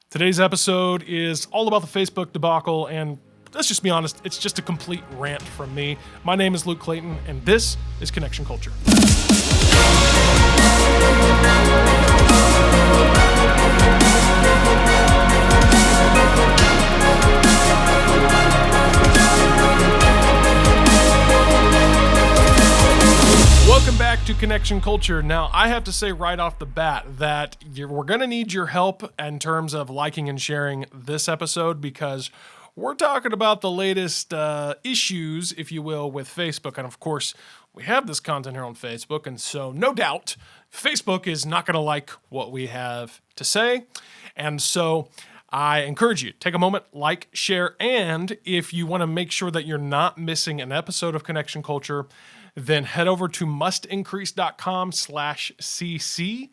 Today's episode is all about the Facebook debacle, and let's just be honest, it's just a complete rant from me. My name is Luke Clayton, and this is Connection Culture. Welcome back to Connection Culture. Now, I have to say right off the bat that we're going to need your help in terms of liking and sharing this episode because we're talking about the latest issues, if you will, with Facebook. And of course, we have this content here on Facebook, and so no doubt Facebook is not going to like what we have to say. And so I encourage you, take a moment, like, share, and if you want to make sure that you're not missing an episode of Connection Culture, then head over to mustincrease.com/cc.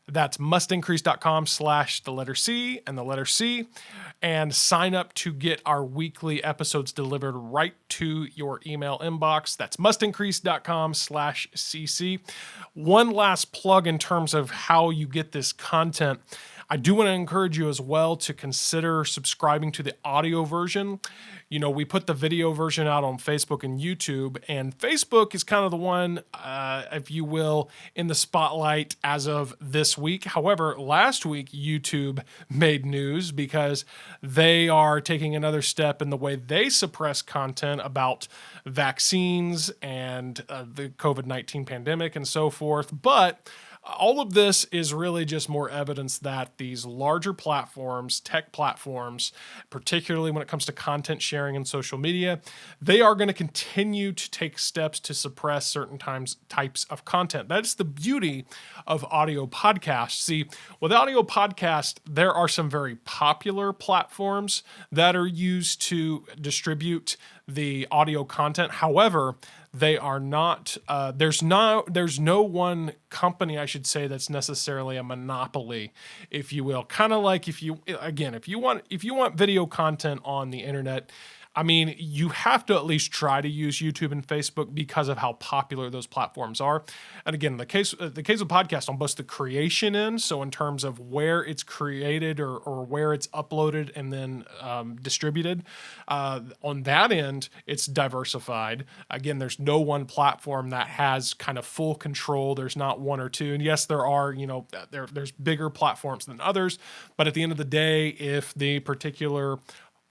That's mustincrease.com/C and the letter C, and sign up to get our weekly episodes delivered right to your email inbox. That's mustincrease.com/cc. One last plug in terms of how you get this content. I do want to encourage you as well to consider subscribing to the audio version. You know, we put the video version out on Facebook and YouTube, and Facebook is kind of the one, if you will, in the spotlight as of this week. However, last week, YouTube made news because they are taking another step in the way they suppress content about vaccines and the COVID-19 pandemic and so forth. But all of this is really just more evidence that these larger platforms, tech platforms, particularly when it comes to content sharing and social media, they are going to continue to take steps to suppress certain types of content. That's the beauty of audio podcasts. See, with audio podcast, there are some very popular platforms that are used to distribute the audio content. However, they are not, there's no one company, I should say, that's necessarily a monopoly, if you will. Kind of like if you want video content on the internet, I mean, you have to at least try to use YouTube and Facebook because of how popular those platforms are. And again, the case of podcast on both the creation end, so in terms of where it's created or where it's uploaded and then distributed, on that end, it's diversified. Again, there's no one platform that has kind of full control. There's not one or two. And yes, there are, there's bigger platforms than others. But at the end of the day, if the particular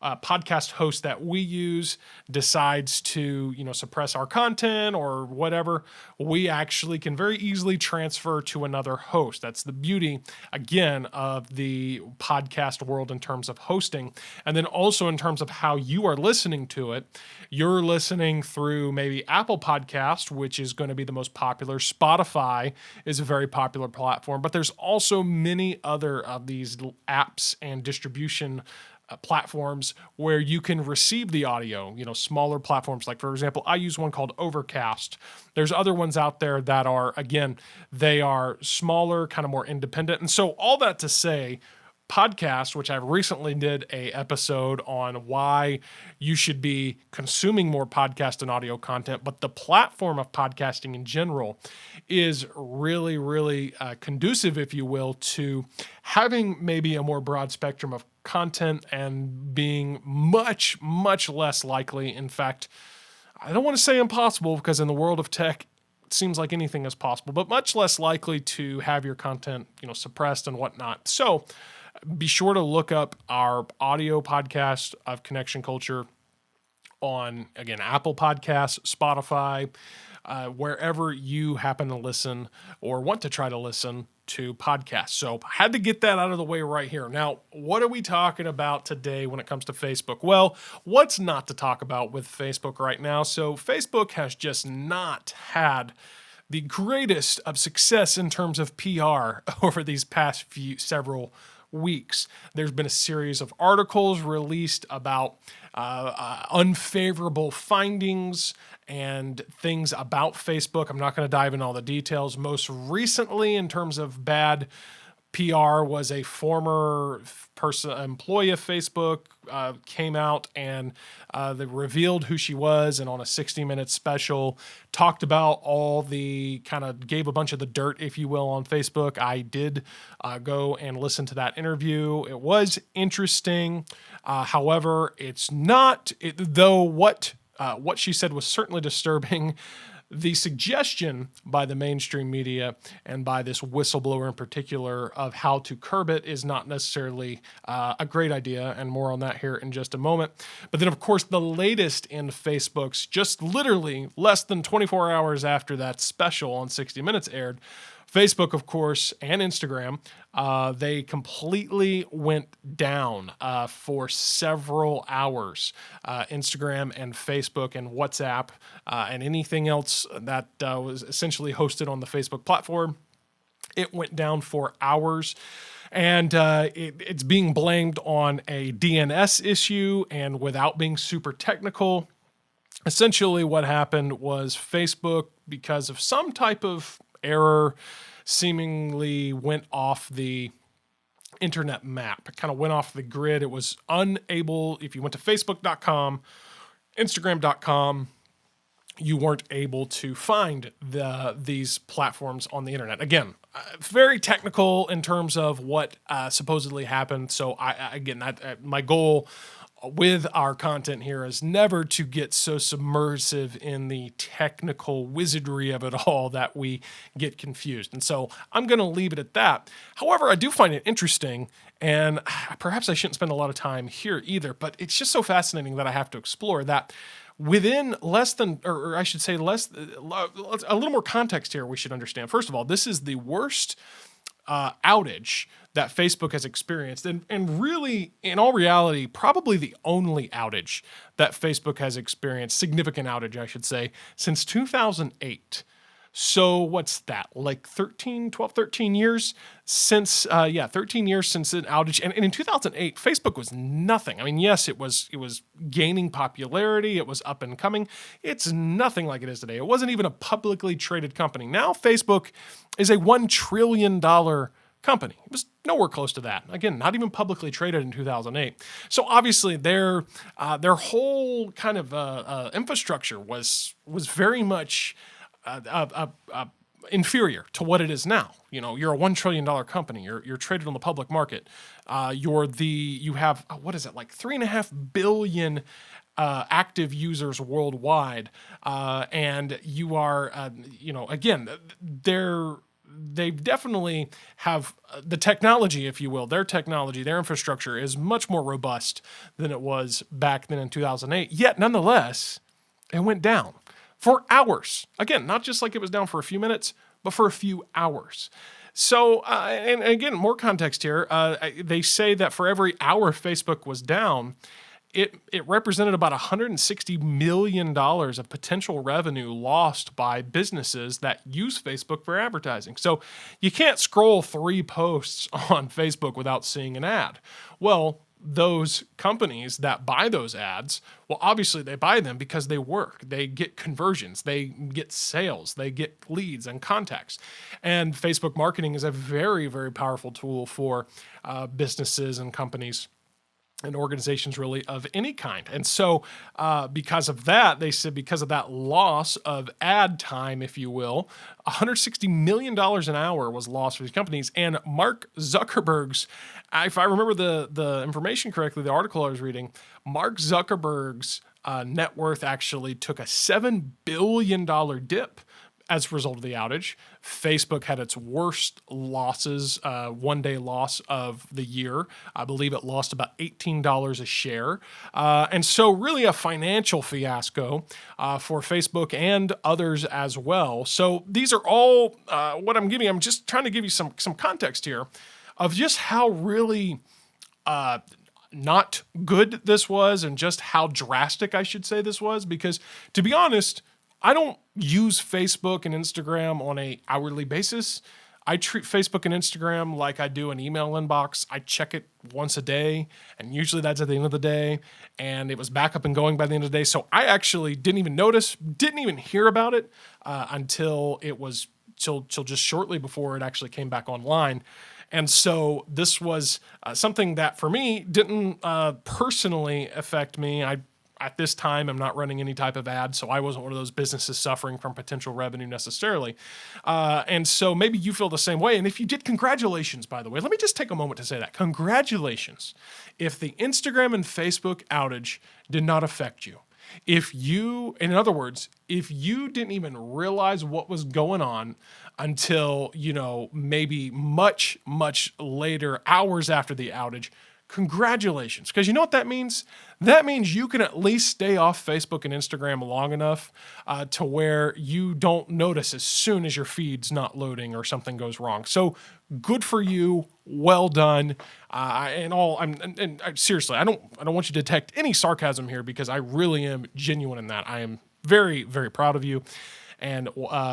podcast host that we use decides to, suppress our content or whatever, we actually can very easily transfer to another host. That's the beauty, again, of the podcast world in terms of hosting. And then also in terms of how you are listening to it, you're listening through maybe Apple Podcast, which is going to be the most popular. Spotify is a very popular platform, but there's also many other of these apps and distribution platforms where you can receive the audio, smaller platforms. Like, for example, I use one called Overcast. There's other ones out there that are, again, they are smaller, kind of more independent. And so all that to say, podcast, which I recently did a episode on why you should be consuming more podcast and audio content, but the platform of podcasting in general is really, really conducive, if you will, to having maybe a more broad spectrum of content and being much, much less likely. In fact, I don't want to say impossible because in the world of tech, it seems like anything is possible, but much less likely to have your content, suppressed and whatnot. So be sure to look up our audio podcast of Connection Culture on, again, Apple Podcasts, Spotify, wherever you happen to listen or want to try to listen to podcasts. So I had to get that out of the way right here. Now, what are we talking about today when it comes to Facebook? Well, what's not to talk about with Facebook right now? So Facebook has just not had the greatest of success in terms of PR over these past several weeks. There's been a series of articles released about unfavorable findings and things about Facebook. I'm not going to dive in all the details. Most recently, in terms of bad PR was a former employee of Facebook, came out and they revealed who she was, and on a 60-minute special talked about all the kind of gave a bunch of the dirt, if you will, on Facebook. I did go and listen to that interview. It was interesting. However, it's not, though what she said was certainly disturbing. The suggestion by the mainstream media and by this whistleblower in particular of how to curb it is not necessarily a great idea, and more on that here in just a moment. But then, of course, the latest in Facebook's, just literally less than 24 hours after that special on 60 Minutes aired, Facebook, of course, and Instagram, they completely went down for several hours. Instagram and Facebook and WhatsApp and anything else that was essentially hosted on the Facebook platform, it went down for hours. And it's being blamed on a DNS issue. And without being super technical, essentially what happened was Facebook, because of some type of error, seemingly went off the internet map. It kind of went off the grid. It was unable, if you went to facebook.com, instagram.com, you weren't able to find these platforms on the internet. Again, very technical in terms of what supposedly happened. So my goal with our content here is never to get so submersive in the technical wizardry of it all that we get confused. And so I'm going to leave it at that. However, I do find it interesting, and perhaps I shouldn't spend a lot of time here either, but it's just so fascinating that I have to explore that. Within less than, or I should say a little more context here we should understand. First of all, this is the worst outage that Facebook has experienced, and really, in all reality, probably the only outage that Facebook has experienced, significant outage, I should say, since 2008. So what's that, like 13 years since, 13 years since an outage. And in 2008, Facebook was nothing. I mean, yes, it was gaining popularity. It was up and coming. It's nothing like it is today. It wasn't even a publicly traded company. Now Facebook is a $1 trillion company. It was nowhere close to that. Again, not even publicly traded in 2008. So obviously their whole kind of infrastructure was very much inferior to what it is now. You know, you're a $1 trillion company. You're traded on the public market. You have what is it, like 3.5 billion active users worldwide, and you are again, they definitely have the technology, if you will. Their technology, their infrastructure is much more robust than it was back then in 2008. Yet nonetheless, it went down for hours. Again, not just like it was down for a few minutes, but for a few hours. So, and again, more context here. They say that for every hour Facebook was down, it represented about $160 million of potential revenue lost by businesses that use Facebook for advertising. So you can't scroll 3 posts on Facebook without seeing an ad. Well, those companies that buy those ads, well, obviously they buy them because they work. They get conversions, they get sales, they get leads and contacts. And Facebook marketing is a very, very powerful tool for businesses and companies and organizations really of any kind. And so because of that, they said because of that loss of ad time, if you will, $160 million an hour was lost for these companies. And Mark Zuckerberg's, if I remember the information correctly, the article I was reading, Mark Zuckerberg's net worth actually took a $7 billion dip as a result of the outage. Facebook had its worst losses, one-day loss of the year. I believe it lost about $18 a share. And so really a financial fiasco for Facebook and others as well. So these are all what I'm giving. I'm just trying to give you some context here of just how really not good this was, and just how drastic, I should say, this was. Because to be honest, I don't use Facebook and Instagram on an hourly basis. I treat Facebook and Instagram like I do an email inbox. I check it once a day, and usually that's at the end of the day, and it was back up and going by the end of the day. So I actually didn't even notice, didn't even hear about it until it was till just shortly before it actually came back online. And so this was something that for me didn't personally affect me. At this time, I'm not running any type of ad, so I wasn't one of those businesses suffering from potential revenue necessarily. And so maybe you feel the same way. And if you did, congratulations, by the way. Let me just take a moment to say that. Congratulations. If the Instagram and Facebook outage did not affect you, if you, in other words, if you didn't even realize what was going on until, maybe much, much later, hours after the outage, congratulations. Because you know what that means? That means you can at least stay off Facebook and Instagram long enough to where you don't notice as soon as your feed's not loading or something goes wrong. So good for you. Well done. Seriously, I don't want you to detect any sarcasm here because I really am genuine in that. I am very, very proud of you. And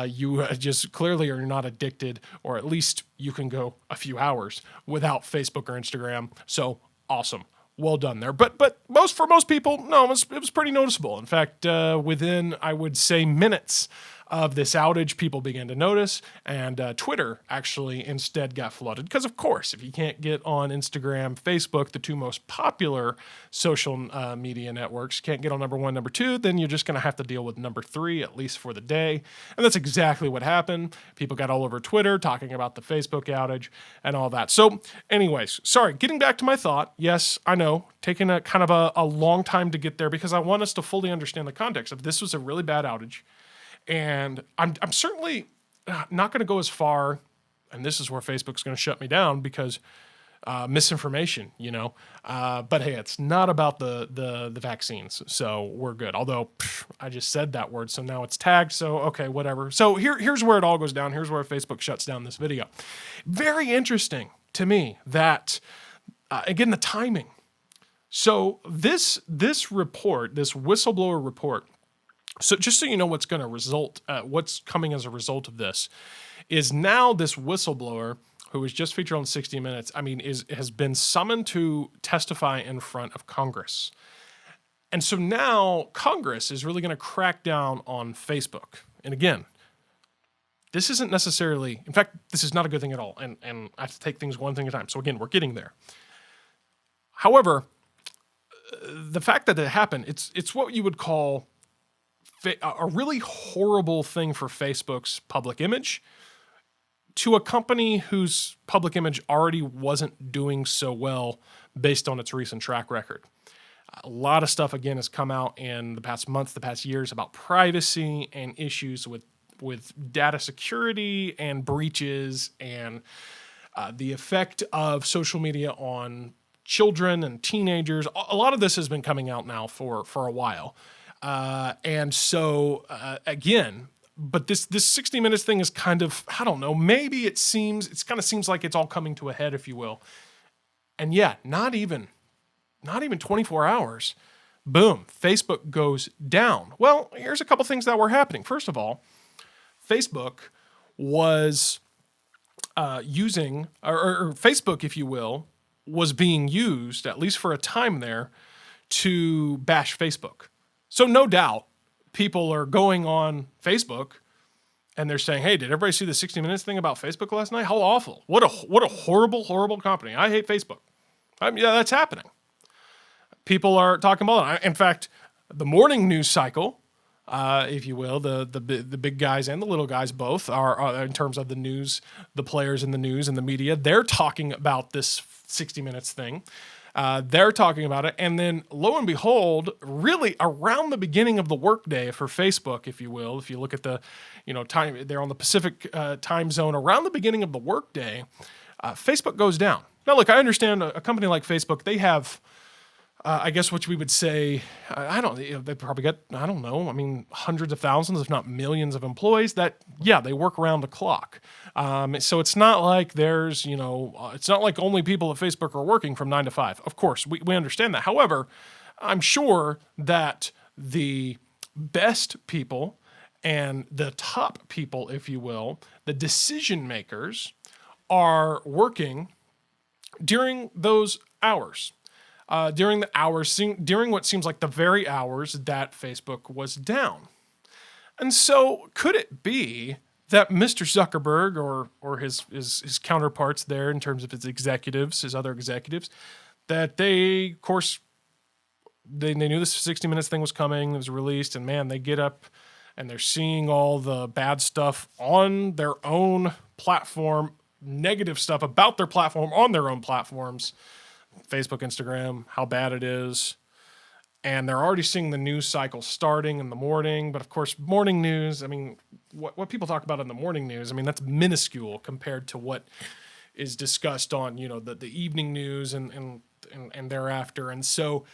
you just clearly are not addicted, or at least you can go a few hours without Facebook or Instagram. So awesome. Well done there. But for most people, no, it was pretty noticeable. In fact, within, I would say, minutes of this outage, people began to notice, and Twitter actually instead got flooded. Because, of course, if you can't get on Instagram, Facebook, the two most popular social media networks, can't get on number one, number two, then you're just going to have to deal with number three, at least for the day. And that's exactly what happened. People got all over Twitter talking about the Facebook outage and all that. So, anyways, sorry, getting back to my thought. Yes, I know, taking a kind of a long time to get there because I want us to fully understand the context of this was a really bad outage. And I'm certainly not going to go as far, and this is where Facebook's going to shut me down because misinformation, But hey, it's not about the vaccines, so we're good. Although I just said that word, so now it's tagged. So okay, whatever. So here's where it all goes down. Here's where Facebook shuts down this video. Very interesting to me that again the timing. So this report, this whistleblower report. So just so you know what's going to result, what's coming as a result of this, is now this whistleblower who was just featured on 60 Minutes, has been summoned to testify in front of Congress. And so now Congress is really going to crack down on Facebook. And again, this isn't necessarily, in fact, this is not a good thing at all. And I have to take things one thing at a time. So again, we're getting there. However, the fact that it happened, it's what you would call a really horrible thing for Facebook's public image to a company whose public image already wasn't doing so well based on its recent track record. A lot of stuff, again, has come out in the past months, the past years about privacy and issues with data security and breaches and the effect of social media on children and teenagers. A lot of this has been coming out now for a while. And so, again, but this 60 Minutes thing is kind of, I don't know, maybe it kind of seems like it's all coming to a head, if you will. And yeah, not even 24 hours, boom, Facebook goes down. Well, here's a couple things that were happening. First of all, Facebook was using, or Facebook, if you will, was being used, at least for a time there, to bash Facebook. So no doubt people are going on Facebook and they're saying, hey, did everybody see the 60 Minutes thing about Facebook last night? How awful. What a horrible, horrible company. I hate Facebook. Yeah, that's happening. People are talking about it. In fact, the morning news cycle, if you will, the big guys and the little guys both are in terms of the news, the players in the news and the media, they're talking about this 60 Minutes thing. They're talking about it. And then lo and behold, really around the beginning of the workday for Facebook, if you will, if you look at the, time, they're on the Pacific time zone, around the beginning of the workday, Facebook goes down. Now, look, I understand a company like Facebook, they have, I guess what we would say, they probably got, hundreds of thousands, if not millions of employees that, they work around the clock. So it's not like there's, it's not like only people at Facebook are working from 9 to 5. Of course, we understand that. However, I'm sure that the best people and the top people, if you will, the decision makers are working during those hours. During what seems like the very hours that Facebook was down. And so could it be that Mr. Zuckerberg or his counterparts there in terms of his executives, his other executives, that they, of course, they knew this 60 Minutes thing was coming, it was released, and man, they get up and they're seeing all the bad stuff on their own platform, negative stuff about their platform on their own platforms, Facebook, Instagram, how bad it is. And they're already seeing the news cycle starting in the morning. But of course, morning news, I mean, what people talk about in the morning news, I mean, that's minuscule compared to what is discussed on, you know, the evening news and thereafter. And so,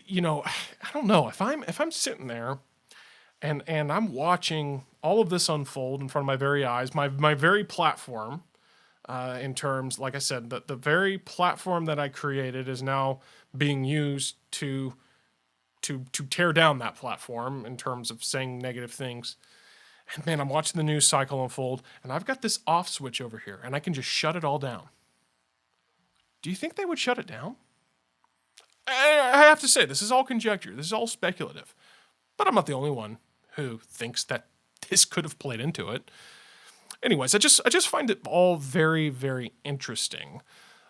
you know, I don't know if I'm sitting there and I'm watching all of this unfold in front of my very eyes, my very platform, in terms, like I said, the very platform that I created is now being used to tear down that platform in terms of saying negative things. And man, I'm watching the news cycle unfold, and I've got this off switch over here, and I can just shut it all down. Do you think they would shut it down? I have to say, this is all conjecture. This is all speculative. But I'm not the only one who thinks that this could have played into it. Anyways, I just find it all very, very interesting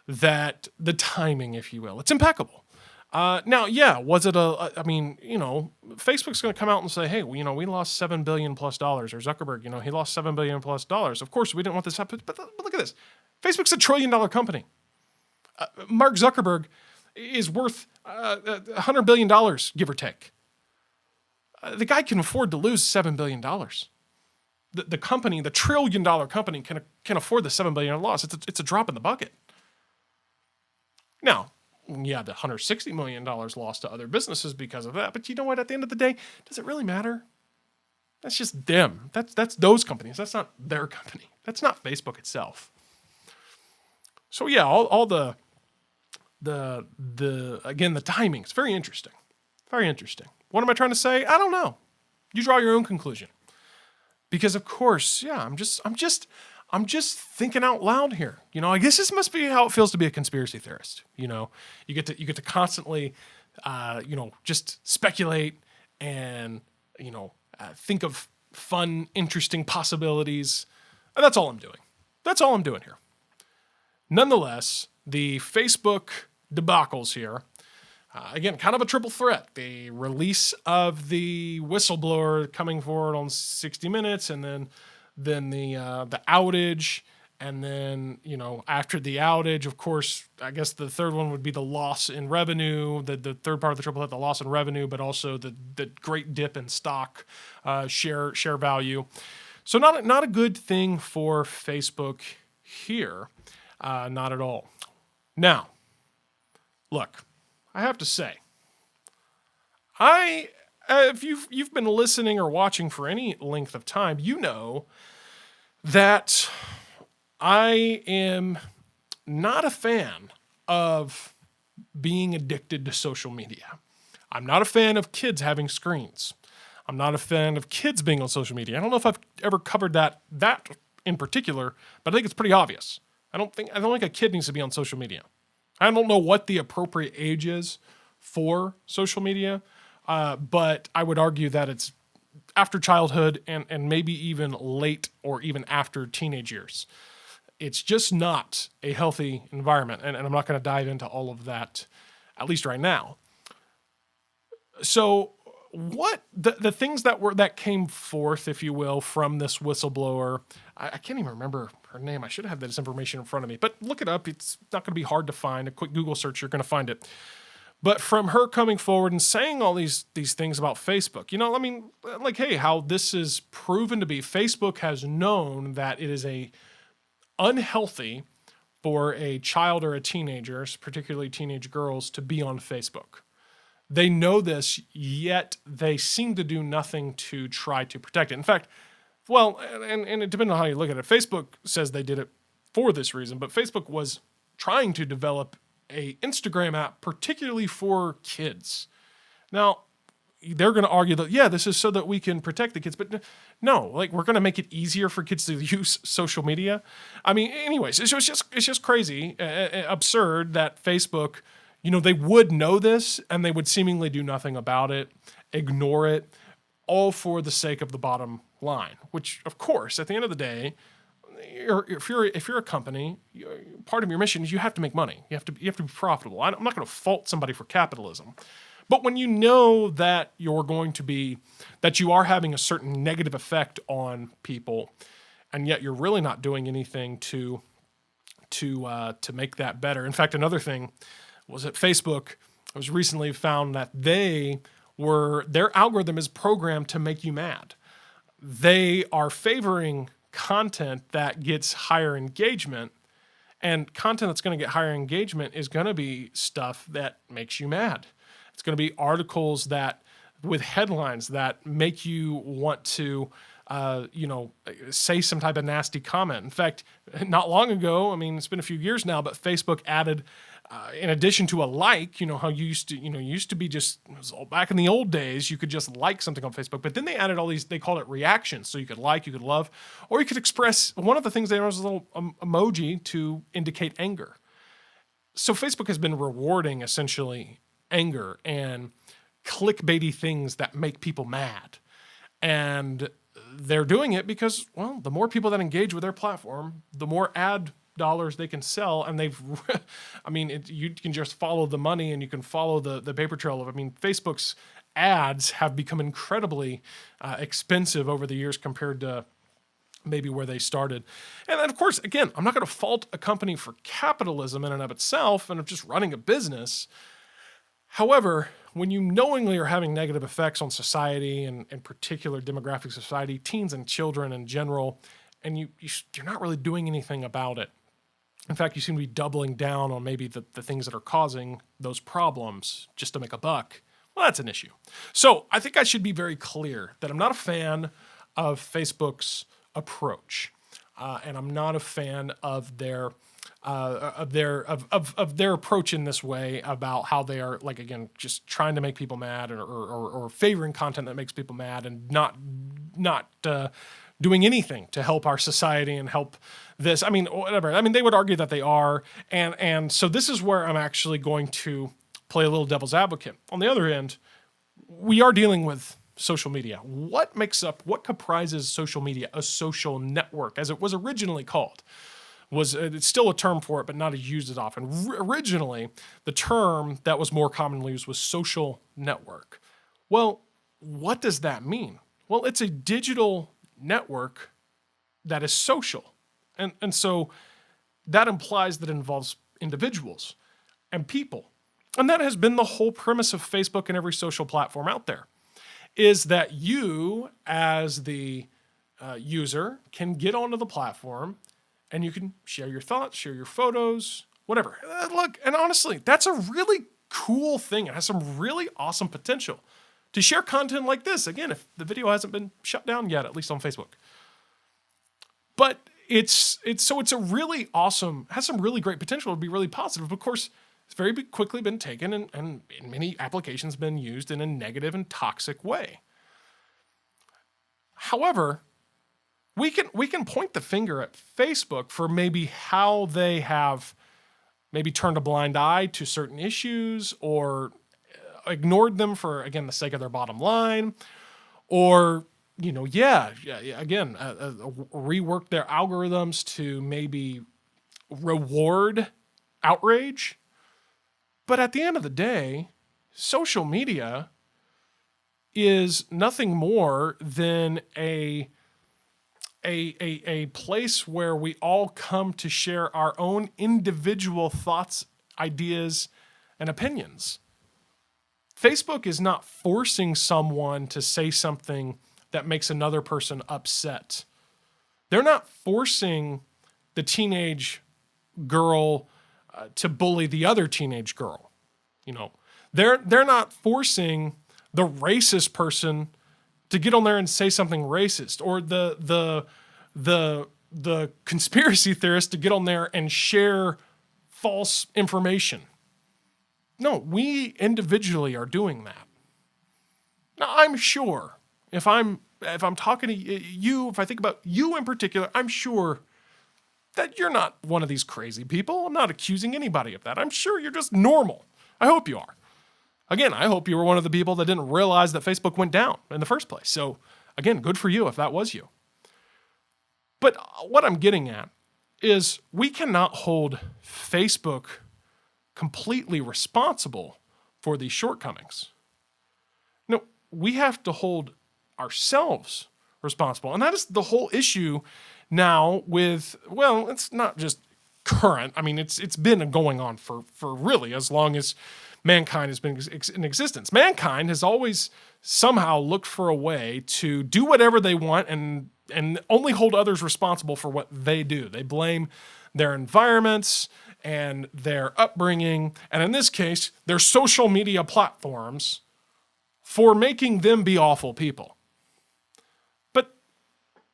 that the timing, if you will, it's impeccable. Now, yeah, was it I mean, you know, Facebook's going to come out and say, hey, you know, we lost $7 billion plus, or Zuckerberg, you know, he lost $7 billion plus. Of course, we didn't want this to happen, but look at this. Facebook's $1 trillion company. Mark Zuckerberg is worth $100 billion, give or take. The guy can afford to lose $7 billion. The company, the $1 trillion company, can afford the $7 billion loss. It's a drop in the bucket. Now, yeah, the $160 million lost to other businesses because of that. But you know what? At the end of the day, does it really matter? That's just them. That's those companies. That's not their company. That's not Facebook itself. So yeah, all the again, the timing. It's very interesting. Very interesting. What am I trying to say? I don't know. You draw your own conclusion. Because of course, yeah, I'm just thinking out loud here. You know, I guess this must be how it feels to be a conspiracy theorist. You know, you get to constantly, you know, just speculate and, you know, think of fun, interesting possibilities. And that's all I'm doing. That's all I'm doing here. Nonetheless, the Facebook debacles here, again, kind of a triple threat. The release of the whistleblower coming forward on 60 Minutes, and then the outage, and then, you know, after the outage, of course, I guess the third one would be the loss in revenue, the third part of the triple threat, the loss in revenue, but also the great dip in stock share value. So not a good thing for Facebook here, not at all. Now, look, I have to say, if you've been listening or watching for any length of time, you know that I am not a fan of being addicted to social media. I'm not a fan of kids having screens. I'm not a fan of kids being on social media. I don't know if I've ever covered that in particular, but I think it's pretty obvious. I don't think a kid needs to be on social media. I don't know what the appropriate age is for social media, but I would argue that it's after childhood and maybe even late or even after teenage years. It's just not a healthy environment, and I'm not going to dive into all of that, at least right now. So what the things that came forth, if you will, from this whistleblower, I can't even remember her name. I should have this information in front of me, but look it up. It's not going to be hard to find. A quick Google search, you're going to find it. But from her coming forward and saying all these things about Facebook, you know, I mean, like, hey, how this is proven to be, Facebook has known that it is a unhealthy for a child or a teenager, particularly teenage girls, to be on Facebook. They know this, yet they seem to do nothing to try to protect it. In fact, well, and it depends on how you look at it. Facebook says they did it for this reason, but Facebook was trying to develop a Instagram app particularly for kids. Now, they're going to argue that, yeah, this is so that we can protect the kids, but no, like, we're going to make it easier for kids to use social media. I mean, anyways, it's just crazy, absurd that Facebook, you know, they would know this and they would seemingly do nothing about it, ignore it, all for the sake of the bottom line, which of course, at the end of the day, if you're a company, part of your mission is you have to make money. You have to be profitable. I'm not going to fault somebody for capitalism. But when you know that you are having a certain negative effect on people, and yet you're really not doing anything to make that better. In fact, another thing was at Facebook. It was recently found that their algorithm is programmed to make you mad. They are favoring content that gets higher engagement, and content that's going to get higher engagement is going to be stuff that makes you mad. It's going to be articles with headlines that make you want to, say some type of nasty comment. In fact, not long ago, it's been a few years now, but Facebook added, in addition to a like, how you used to be just, it was all back in the old days, you could just like something on Facebook, but then they added all these, they called it reactions. So you could like, you could love, or you could express, one of the things there was a little emoji to indicate anger. So Facebook has been rewarding essentially anger and clickbaity things that make people mad. And they're doing it because, well, the more people that engage with their platform, the more ad dollars they can sell. And you can just follow the money and you can follow the paper trail of, Facebook's ads have become incredibly expensive over the years compared to maybe where they started. And then, of course, again, I'm not going to fault a company for capitalism in and of itself and of just running a business. However, when you knowingly are having negative effects on society and in particular demographic society, teens and children in general, and you're not really doing anything about it. In fact, you seem to be doubling down on maybe the things that are causing those problems just to make a buck. Well, that's an issue. So I think I should be very clear that I'm not a fan of Facebook's approach, and I'm not a fan of their approach in this way about how they are, like, again, just trying to make people mad or favoring content that makes people mad and not doing anything to help our society and help this. Whatever. They would argue that they are. And so this is where I'm actually going to play a little devil's advocate. On the other end, we are dealing with social media. What comprises social media, a social network, as it was originally called? It's still a term for it, but not used as often. Originally, the term that was more commonly used was social network. Well, what does that mean? Well, it's a digital network that is social. And so that implies that it involves individuals and people. And that has been the whole premise of Facebook and every social platform out there, is that you, as the user, can get onto the platform and you can share your thoughts, share your photos, whatever. Look, and honestly, that's a really cool thing. It has some really awesome potential to share content like this. Again, if the video hasn't been shut down yet, at least on Facebook. But it's a really awesome, has some really great potential to be really positive. But of course, it's very quickly been taken and in many applications been used in a negative and toxic way. However, we can point the finger at Facebook for maybe how they have maybe turned a blind eye to certain issues or ignored them for, again, the sake of their bottom line, or, again, rework their algorithms to maybe reward outrage. But at the end of the day, social media is nothing more than a place where we all come to share our own individual thoughts, ideas, and opinions. Facebook is not forcing someone to say something that makes another person upset. They're not forcing the teenage girl to bully the other teenage girl. They're not forcing the racist person to get on there and say something racist, or the conspiracy theorist to get on there and share false information. No, we individually are doing that. Now, I'm sure if I'm talking to you, if I think about you in particular, I'm sure that you're not one of these crazy people. I'm not accusing anybody of that. I'm sure you're just normal. I hope you are. Again, I hope you were one of the people that didn't realize that Facebook went down in the first place. So again, good for you if that was you. But what I'm getting at is we cannot hold Facebook completely responsible for these shortcomings. No, we have to hold ourselves responsible. And that is the whole issue now with, well, it's not just current. I mean, it's been going on for really as long as mankind has been in existence. Mankind has always somehow looked for a way to do whatever they want and only hold others responsible for what they do. They blame their environments and their upbringing, and in this case, their social media platforms for making them be awful people. But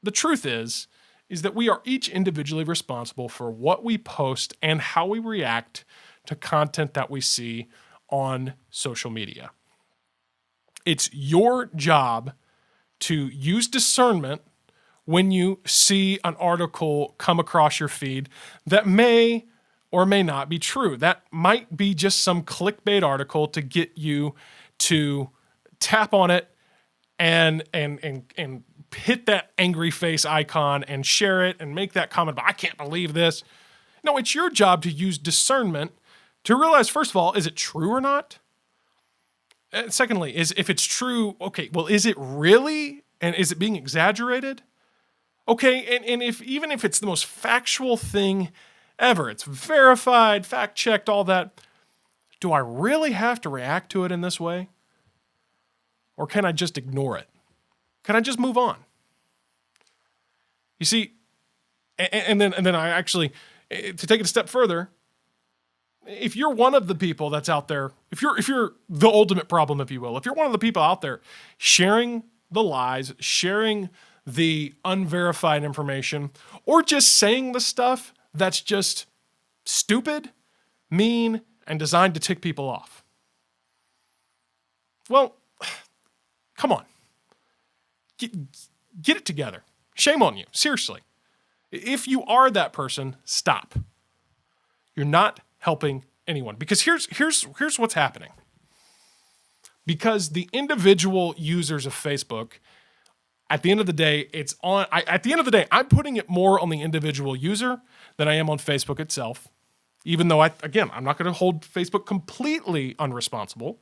the truth is that we are each individually responsible for what we post and how we react to content that we see on social media. It's your job to use discernment when you see an article come across your feed that may or may not be true. That might be just some clickbait article to get you to tap on it and hit that angry face icon and share it and make that comment, but I can't believe this. No, it's your job to use discernment to realize, first of all, is it true or not? And secondly, if it's true, okay, well, is it really? And is it being exaggerated? Okay, and even if it's the most factual thing ever, it's verified, fact-checked, all that, do I really have to react to it in this way? Or can I just ignore it? Can I just move on? You see, and then I actually, to take it a step further, if you're one of the people that's out there, if you're the ultimate problem, if you will, if you're one of the people out there sharing the lies, sharing the unverified information, or just saying the stuff that's just stupid, mean, and designed to tick people off, well, come on. Get it together. Shame on you. Seriously. If you are that person, stop. You're not helping anyone. Because here's what's happening. Because the individual users of Facebook, at the end of the day, I'm putting it more on the individual user than I am on Facebook itself. Even though, I'm not going to hold Facebook completely unresponsible,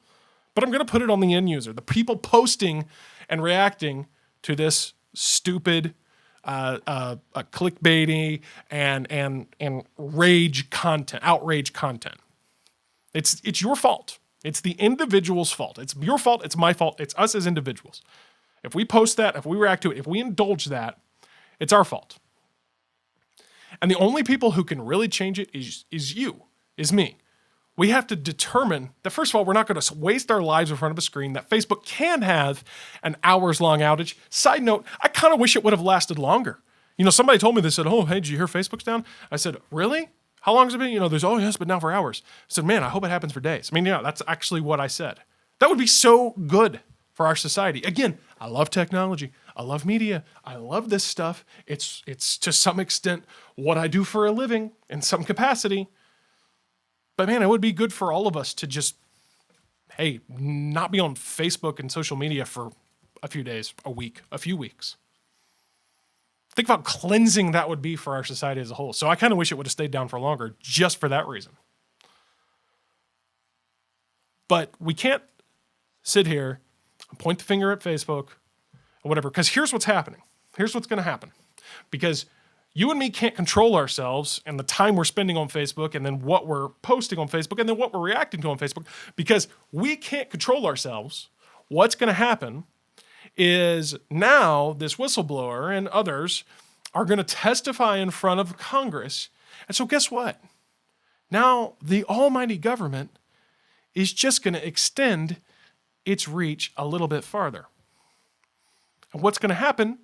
but I'm going to put it on the end user, the people posting and reacting to this stupid, clickbaity and outrage content. It's your fault. It's the individual's fault. It's your fault. It's my fault. It's us as individuals. If we post that, if we react to it, if we indulge that, it's our fault. And the only people who can really change it is me. We have to determine that, first of all, we're not going to waste our lives in front of a screen, that Facebook can have an hours-long outage. Side note, I kind of wish it would have lasted longer. Somebody told me, they said, oh, hey, did you hear Facebook's down? I said, really? How long has it been? Yes, but now for hours. I said, man, I hope it happens for days. I mean, yeah, that's actually what I said. That would be so good for our society. Again, I love technology. I love media. I love this stuff. It's to some extent what I do for a living in some capacity. But man, it would be good for all of us to just, hey, not be on Facebook and social media for a few days, a week, a few weeks. Think about cleansing that would be for our society as a whole. So I kind of wish it would have stayed down for longer just for that reason. But we can't sit here and point the finger at Facebook or whatever, because here's what's happening. Here's what's going to happen. Because you and me can't control ourselves and the time we're spending on Facebook and then what we're posting on Facebook and then what we're reacting to on Facebook, because we can't control ourselves. What's going to happen is now this whistleblower and others are going to testify in front of Congress. And so guess what? Now the almighty government is just going to extend its reach a little bit farther. And what's going to happen,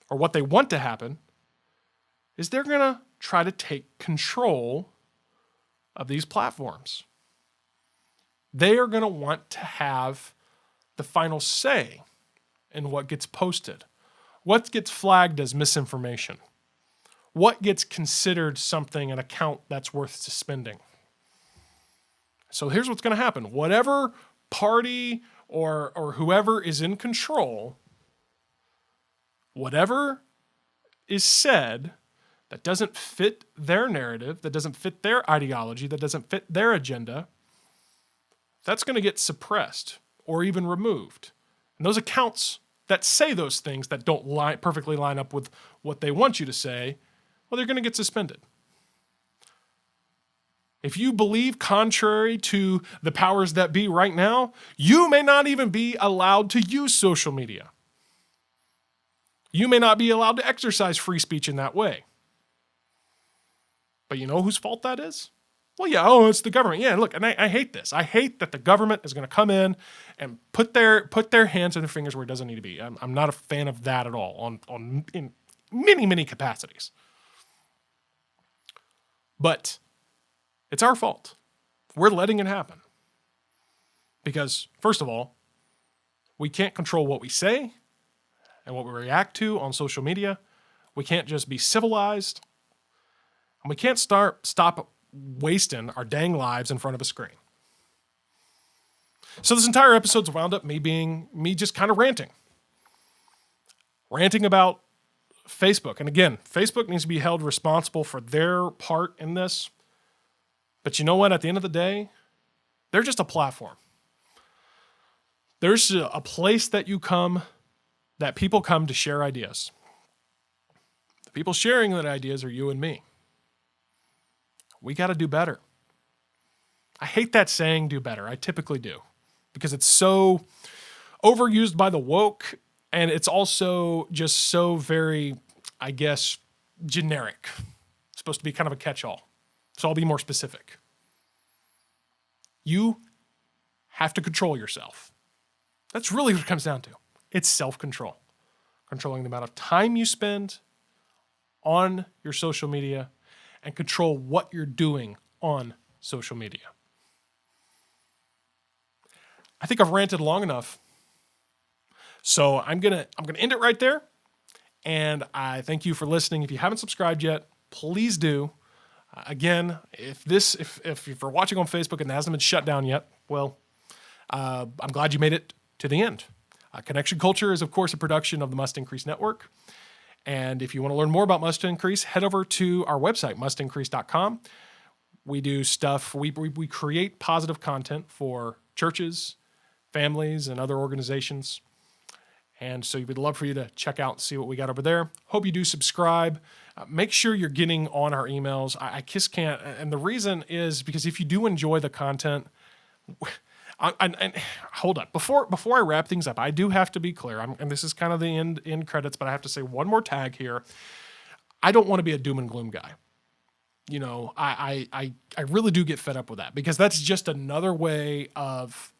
or what they want to happen, is they're going to try to take control of these platforms. They are going to want to have the final say in what gets posted, what gets flagged as misinformation, what gets considered something, an account that's worth suspending. So here's what's going to happen. Whatever party or whoever is in control, whatever is said that doesn't fit their narrative, that doesn't fit their ideology, that doesn't fit their agenda, that's going to get suppressed or even removed. And those accounts that say those things that don't perfectly line up with what they want you to say, well, they're going to get suspended. If you believe contrary to the powers that be right now, you may not even be allowed to use social media. You may not be allowed to exercise free speech in that way. But you know whose fault that is? Well, yeah, it's the government. Yeah, look, and I hate this. I hate that the government is going to come in and put their hands and their fingers where it doesn't need to be. I'm not a fan of that at all in many, many capacities. But it's our fault. We're letting it happen. Because, first of all, we can't control what we say and what we react to on social media. We can't just be civilized. And we can't stop wasting our dang lives in front of a screen. So this entire episode's wound up me just kind of ranting about Facebook. And again, Facebook needs to be held responsible for their part in this. But you know what? At the end of the day, they're just a platform. There's a place that people come to share ideas. The people sharing that ideas are you and me. We got to do better. I hate that saying, do better. I typically do. Because it's so overused by the woke, and it's also just so very, I guess, generic. It's supposed to be kind of a catch-all. So I'll be more specific. You have to control yourself. That's really what it comes down to. It's self-control. Controlling the amount of time you spend on your social media and control what you're doing on social media. I think I've ranted long enough. So I'm gonna end it right there. And I thank you for listening. If you haven't subscribed yet, please do. Again, if you're watching on Facebook and it hasn't been shut down yet, well, I'm glad you made it to the end. Connection Culture is, of course, a production of the Must Increase Network. And if you want to learn more about Must Increase, head over to our website, mustincrease.com. We do stuff, we create positive content for churches, families, and other organizations. And so we'd love for you to check out and see what we got over there. Hope you do subscribe. Make sure you're getting on our emails. I just can't. And the reason is because if you do enjoy the content, and hold up. Before I wrap things up, I do have to be clear. And this is kind of the end credits, but I have to say one more tag here. I don't want to be a doom and gloom guy. You know, I really do get fed up with that because that's just another way of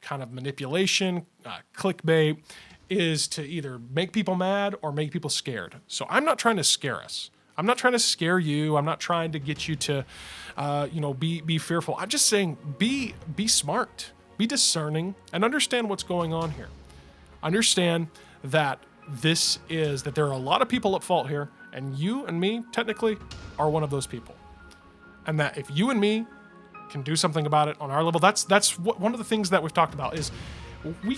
kind of manipulation, clickbait, is to either make people mad or make people scared. So I'm not trying to scare us. I'm not trying to scare you. I'm not trying to get you to, be fearful. I'm just saying, be smart, be discerning, and understand what's going on here. Understand that that there are a lot of people at fault here, and you and me technically are one of those people. And that if you and me can do something about it on our level, that's one of the things that we've talked about is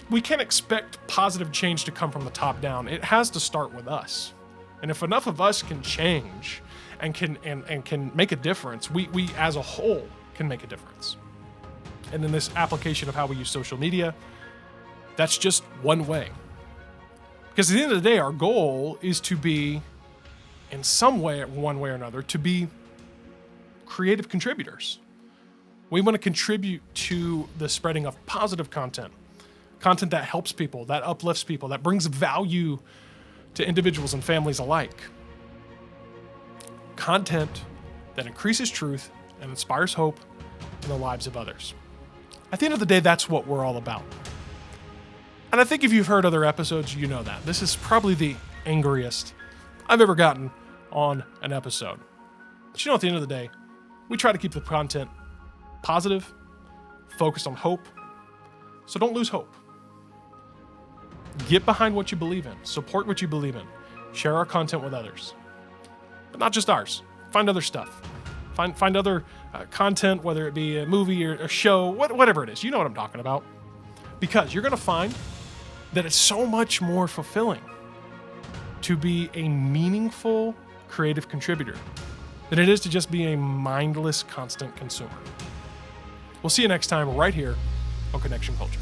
we can't expect positive change to come from the top down. It has to start with us. And if enough of us can change and can make a difference, we as a whole can make a difference. And in this application of how we use social media, that's just one way. Because at the end of the day, our goal is to be, in some way, one way or another, to be creative contributors. We want to contribute to the spreading of positive content that helps people, that uplifts people, that brings value to individuals and families alike. Content that increases truth and inspires hope in the lives of others. At the end of the day, that's what we're all about. And I think if you've heard other episodes, you know that. This is probably the angriest I've ever gotten on an episode. But at the end of the day, we try to keep the content positive, focused on hope. So don't lose hope. Get behind what you believe in. Support what you believe in. Share our content with others. But not just ours. Find other stuff. Find other content, whether it be a movie or a show, whatever it is. You know what I'm talking about. because you're going to find that it's so much more fulfilling to be a meaningful creative contributor than it is to just be a mindless, constant consumer. We'll see you next time right here on Connection Culture.